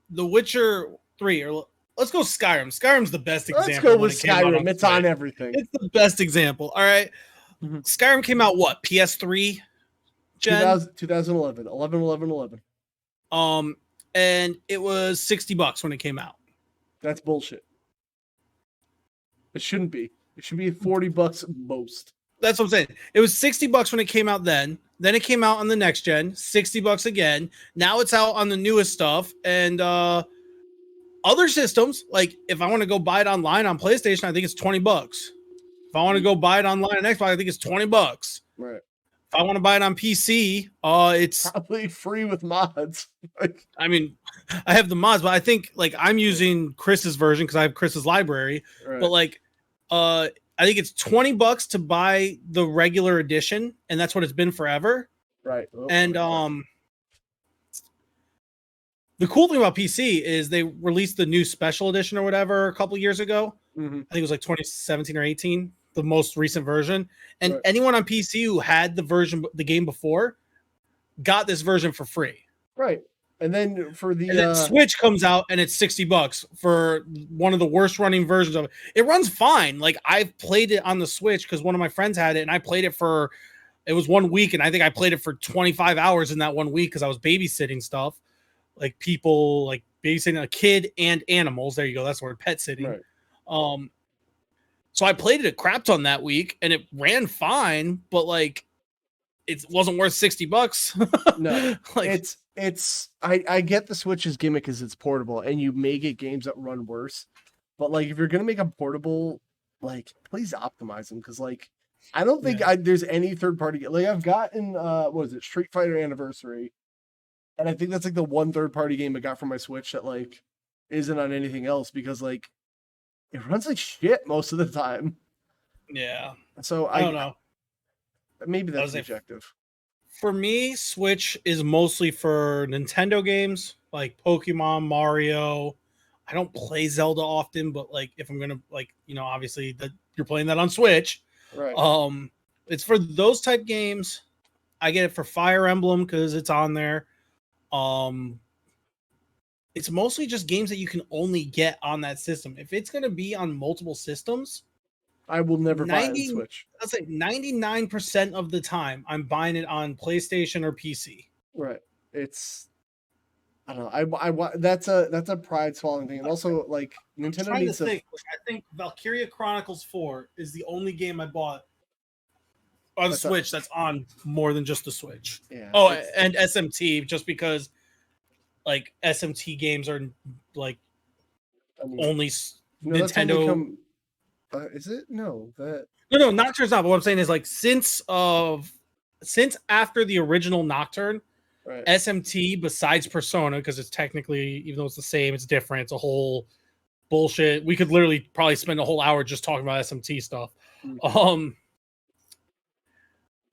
The Witcher 3, or let's go Skyrim. Skyrim's the best example. Let's go with Skyrim. It's on everything. It's the best example. All right. Mm-hmm. Skyrim came out what? PS3? 2011. 11. And it was $60 when it came out. That's bullshit. It shouldn't be. It should be $40 most. That's what I'm saying. It was $60 when it came out then. Then it came out on the next gen, $60 again. Now it's out on the newest stuff. And other systems, like if I want to go buy it online on PlayStation, I think it's $20. If I want to go buy it online on Xbox, I think it's $20. Right. If I want to buy it on PC, it's probably free with mods. I mean, I have the mods, but I think like I'm using Chris's version because I have Chris's library. Right. But like, I think it's $20 to buy the regular edition, and that's what it's been forever. Right. And the cool thing about PC is they released the new special edition or whatever a couple years ago. Mm-hmm. I think it was like 2017 or 18, the most recent version. And anyone on PC who had the game before, got this version for free. Right. And then then Switch comes out and it's $60 for one of the worst running versions of it. It runs fine. Like I've played it on the Switch because one of my friends had it and I played it it was 1 week and I think I played it for 25 hours in that 1 week because I was babysitting stuff. Like people like babysitting a kid and animals. There you go. That's the word, pet sitting. Right. So I played it a crap ton that week and it ran fine, but like it wasn't worth $60. No, like I get the Switch's gimmick is it's portable and you may get games that run worse, but like if you're gonna make them portable, like please optimize them because like I don't think there's any third party like I've gotten Street Fighter Anniversary, and I think that's like the one third party game I got from my Switch that like isn't on anything else because like it runs like shit most of the time. Yeah. So I don't know. Maybe that's subjective. For me, Switch is mostly for Nintendo games like Pokemon, Mario. I don't play Zelda often, but like if I'm gonna obviously that you're playing that on Switch. Right. It's for those type games. I get it for Fire Emblem because it's on there. It's mostly just games that you can only get on that system. If it's gonna be on multiple systems, I will never buy it on Switch. I'll say 99% of the time I'm buying it on PlayStation or PC. Right. I don't know. I that's a pride swallowing thing. And also like Nintendo needs to think. I think Valkyria Chronicles 4 is the only game I bought on Switch that's on more than just the Switch. Yeah. Oh, and SMT just because like SMT games are like only Nintendo. Is it? No, no, Nocturne's not. But what I'm saying is like since after the original Nocturne, right. SMT besides Persona, because it's technically, even though it's the same, it's different. It's a whole bullshit. We could literally probably spend a whole hour just talking about SMT stuff. Mm-hmm.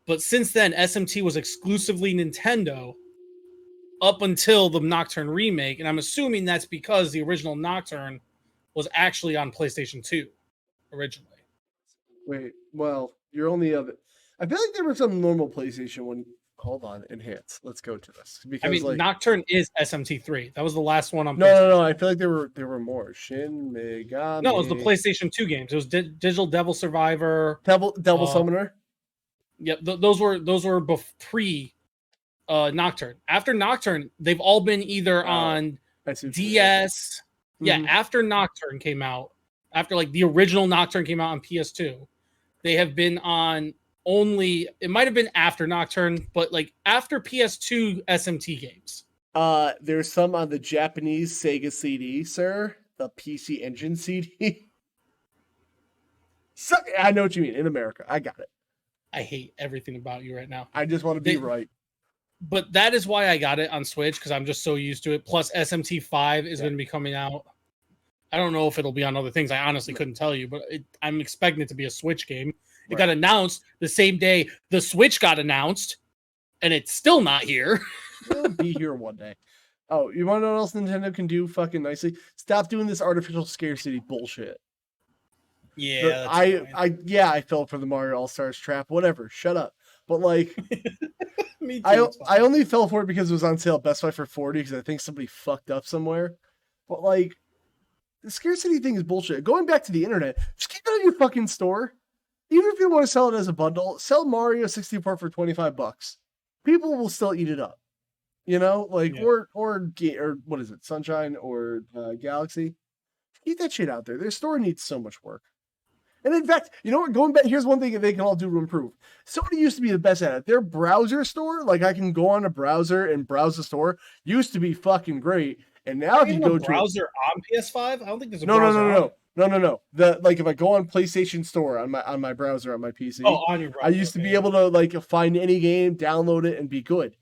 But since then, SMT was exclusively Nintendo up until the Nocturne remake, and I'm assuming that's because the original Nocturne was actually on PlayStation 2. Originally. Wait, well, you're only of it. I feel like there was some normal PlayStation one. Hold on, enhance. Let's go to this because Nocturne is SMT3. That was the last one on. No. I feel like there were more. Shin Megami. No, it was the PlayStation 2 games. It was Digital Devil Survivor, Devil Summoner. Yep, those were pre Nocturne. After Nocturne, they've all been either on DS. Yeah, after Nocturne came out. After like the original Nocturne came out on PS2, they have been on only, it might have been after Nocturne, but like after PS2 SMT games. There's some on the Japanese Sega CD, sir. the PC Engine CD. So, I know what you mean. In America, I got it. I hate everything about you right now. I just want to be right. But that is why I got it on Switch, because I'm just so used to it. Plus, SMT5 is going to be coming out. I don't know if it'll be on other things. I honestly couldn't tell you, but I'm expecting it to be a Switch game. It got announced the same day the Switch got announced, and it's still not here. It'll be here one day. Oh, you want to know what else Nintendo can do fucking nicely? Stop doing this artificial scarcity bullshit. Yeah, I fell for the Mario All-Stars trap. Whatever, shut up. But like, Me too, I only fell for it because it was on sale at Best Buy for $40 because I think somebody fucked up somewhere. But like, the scarcity thing is bullshit. Going back to the internet, just keep it on your fucking store. Even if you want to sell it as a bundle, sell Mario 64 for $25. People will still eat it up. You know, like or what is it, Sunshine or Galaxy? Keep that shit out there. Their store needs so much work. And in fact, you know what? Going back, here's one thing that they can all do to improve. Sony used to be the best at it. Their browser store, like I can go on a browser and browse the store, used to be fucking great. And now if you go to browser on PS5, I don't think there's a browser. No. The like if I go on PlayStation Store on my browser on my PC, on your browser, I used to be able to like find any game, download it, and be good.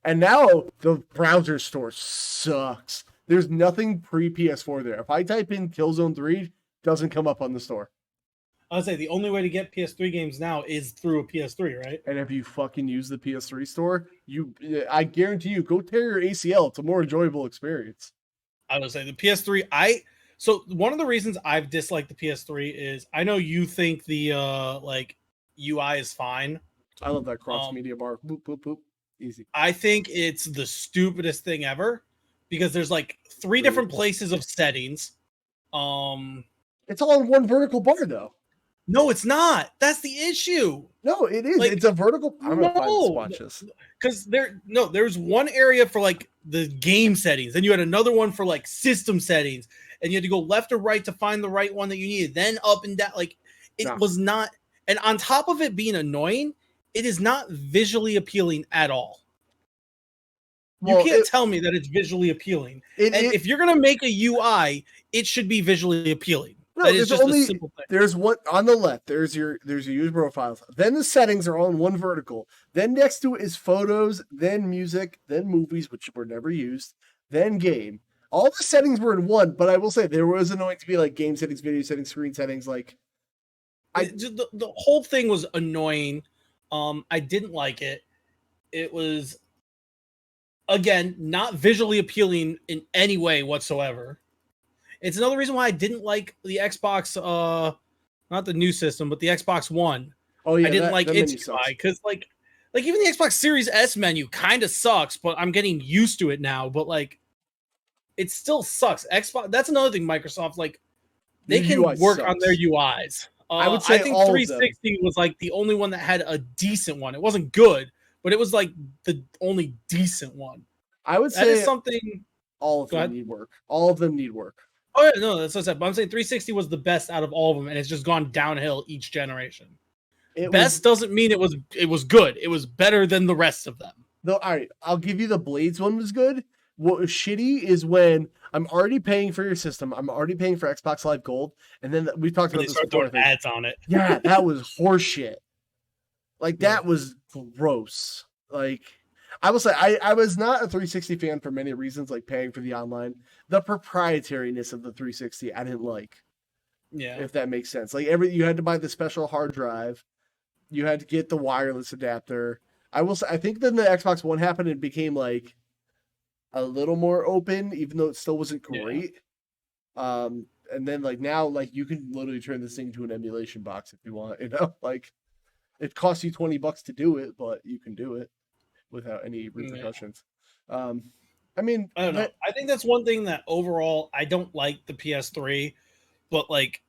And now the browser store sucks. There's nothing pre PS4 there. If I type in Killzone 3, it doesn't come up on the store. I would say the only way to get PS3 games now is through a PS3, right? And if you fucking use the PS3 store, I guarantee you, go tear your ACL. It's a more enjoyable experience. I would say the PS3. So one of the reasons I've disliked the PS3 is I know you think the like UI is fine. I love that cross media bar. Boop boop boop. Easy. I think it's the stupidest thing ever because there's like 3 different places of settings. It's all in one vertical bar though. No, it's not. That's the issue. No, it is. Like, it's a vertical. I'm gonna find the swatches. Because there's one area for like the game settings, then you had another one for like system settings, and you had to go left or right to find the right one that you needed. Then up and down. Like it was not. And on top of it being annoying, it is not visually appealing at all. You can't tell me that it's visually appealing. If you're gonna make a UI, it should be visually appealing. No, that is just a simple thing. There's one on the left. There's your user profile. Then the settings are all in one vertical. Then next to it is photos, then music, then movies, which were never used, then game. All the settings were in one, but I will say there was annoying to be like game settings, video settings, screen settings. Like, the whole thing was annoying. I didn't like it. It was, again, not visually appealing in any way whatsoever. It's another reason why I didn't like the Xbox, not the new system, but the Xbox One. Oh yeah, I didn't like its UI because like even the Xbox Series S menu kind of sucks, but I'm getting used to it now. But like, it still sucks. Xbox. That's another thing. Microsoft, like, they can work on their UIs. I would say I think 360 was like the only one that had a decent one. It wasn't good, but it was like the only decent one. I would say that is something. All of them need work. All of them need work. Oh yeah, no, that's what I said. But I'm saying 360 was the best out of all of them, and it's just gone downhill each generation. Doesn't mean it was good. It was better than the rest of them. Though, all right, I'll give you the Blades one was good. What was shitty is when I'm already paying for your system, I'm already paying for Xbox Live Gold, and then we talked about this before. Ads on it. Yeah, that was horseshit. Like that was gross. Like. I will say I was not a 360 fan for many reasons, like paying for the online. The proprietariness of the 360 I didn't like. Yeah. If that makes sense. Like you had to buy the special hard drive. You had to get the wireless adapter. I will say I think then the Xbox One happened and became like a little more open, even though it still wasn't great. Yeah. And then like now, like you can literally turn this thing into an emulation box if you want, you know, like it costs you $20 to do it, but you can do it without any repercussions. I mean, I don't know. I think that's one thing that overall I don't like the PS3, but like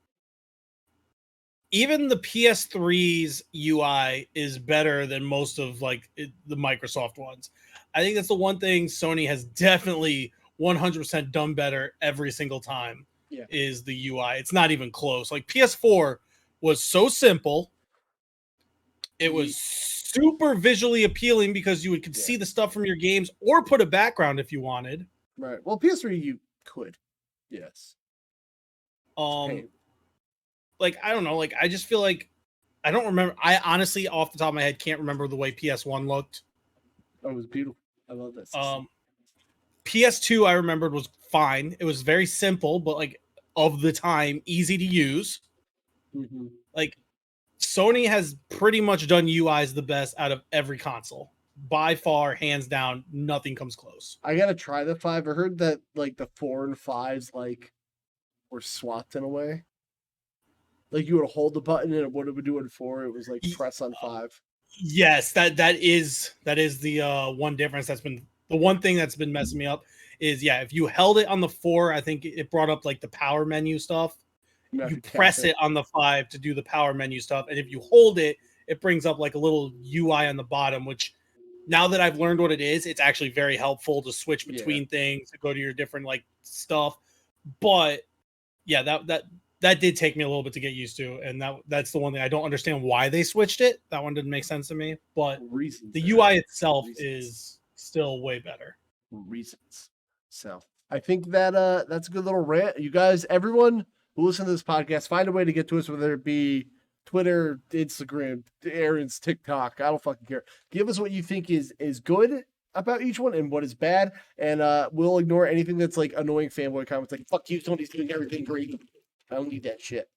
even the PS3's UI is better than most of like the Microsoft ones. I think that's the one thing Sony has definitely 100% done better every single time is the UI. It's not even close. Like PS4 was so simple. It was super visually appealing because you could see the stuff from your games or put a background if you wanted. Right. Well, PS3 you could. Yes. Like I don't know, like I just feel like I don't remember. I honestly, off the top of my head, can't remember the way PS1 looked. Oh, it was beautiful. I love this. PS2 I remembered was fine. It was very simple, but like of the time, easy to use. Mm-hmm. Like Sony has pretty much done UIs the best out of every console. By far, hands down, nothing comes close. I gotta try the 5. I heard that like the 4 and 5s like were swapped in a way. Like you would hold the button and what it would do in 4, it was like press on 5. Yes, that is the one difference that's been the one thing that's been messing me up is if you held it on the 4, I think it brought up like the power menu stuff. You press it on the 5 to do the power menu stuff, and if you hold it, it brings up like a little UI on the bottom, which now that I've learned what it is, it's actually very helpful to switch between things, to go to your different like stuff. But yeah, that did take me a little bit to get used to, and that's the one thing I don't understand why they switched it. That one didn't make sense to me, but the UI itself is still way better. Reasons. So I think that that's a good little rant. You guys, everyone who listen to this podcast, find a way to get to us, whether it be Twitter, Instagram, Aaron's TikTok. I don't fucking care. Give us what you think is good about each one and what is bad, and we'll ignore anything that's like annoying fanboy comments like "fuck you, Sony's doing everything great." I don't need that shit.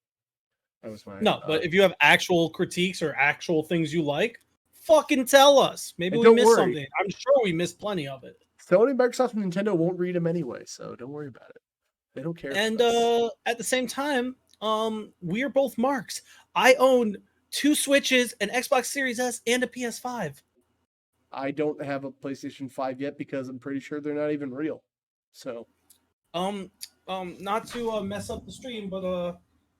That was my but if you have actual critiques or actual things you like, fucking tell us. Maybe we missed something. I'm sure we missed plenty of it. Sony, Microsoft, and Nintendo won't read them anyway, so don't worry about it. They don't care. And at the same time, we are both marks. I own 2 Switches, an Xbox Series S, and a PS5. I don't have a PlayStation 5 yet because I'm pretty sure they're not even real. So, not to mess up the stream, but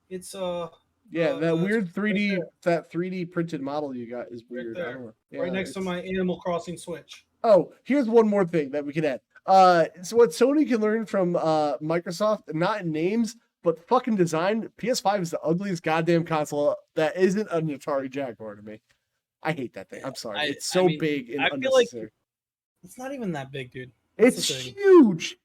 it's that weird 3D right that 3D printed model you got is weird. Right, right next to my Animal Crossing Switch. Oh, here's one more thing that we can add. So what Sony can learn from Microsoft, not in names, but fucking design, PS5 is the ugliest goddamn console that isn't an Atari Jaguar to me. I hate that thing. I'm sorry. It's so big and unnecessary. Feel like it's not even that big, dude. It's huge.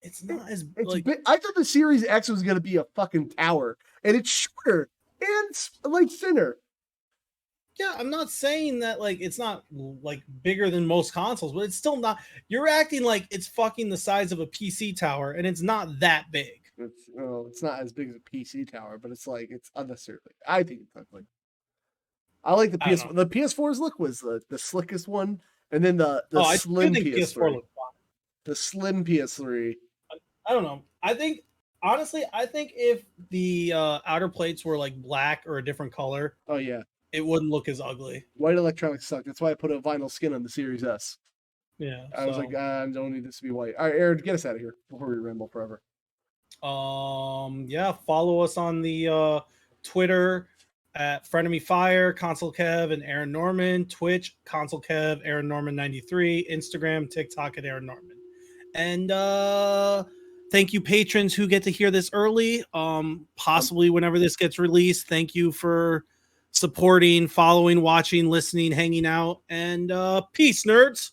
It's not as big. I thought the Series X was going to be a fucking tower, and it's shorter and like thinner. Yeah, I'm not saying that like it's not like bigger than most consoles, but it's still not. You're acting like it's fucking the size of a PC tower, and it's not that big. It's not as big as a PC tower, but it's like it's unnecessary. I think it's ugly. I like the PS. The PS4's look was the slickest one, and then the slim PS4 looked fine. The slim PS3. I don't know. I think honestly, if the outer plates were like black or a different color, it wouldn't look as ugly. White electronics suck. That's why I put a vinyl skin on the Series S. Yeah, I was like, I don't need this to be white. All right, Aaron, get us out of here before we ramble forever. Follow us on the Twitter at Frenemy Fire, Console Kev, and Aaron Norman. Twitch, Console Kev, Aaron Norman 93. Instagram, TikTok at Aaron Norman. And thank you, patrons who get to hear this early. Possibly whenever this gets released. Thank you for supporting, following, watching, listening, hanging out, and peace, nerds.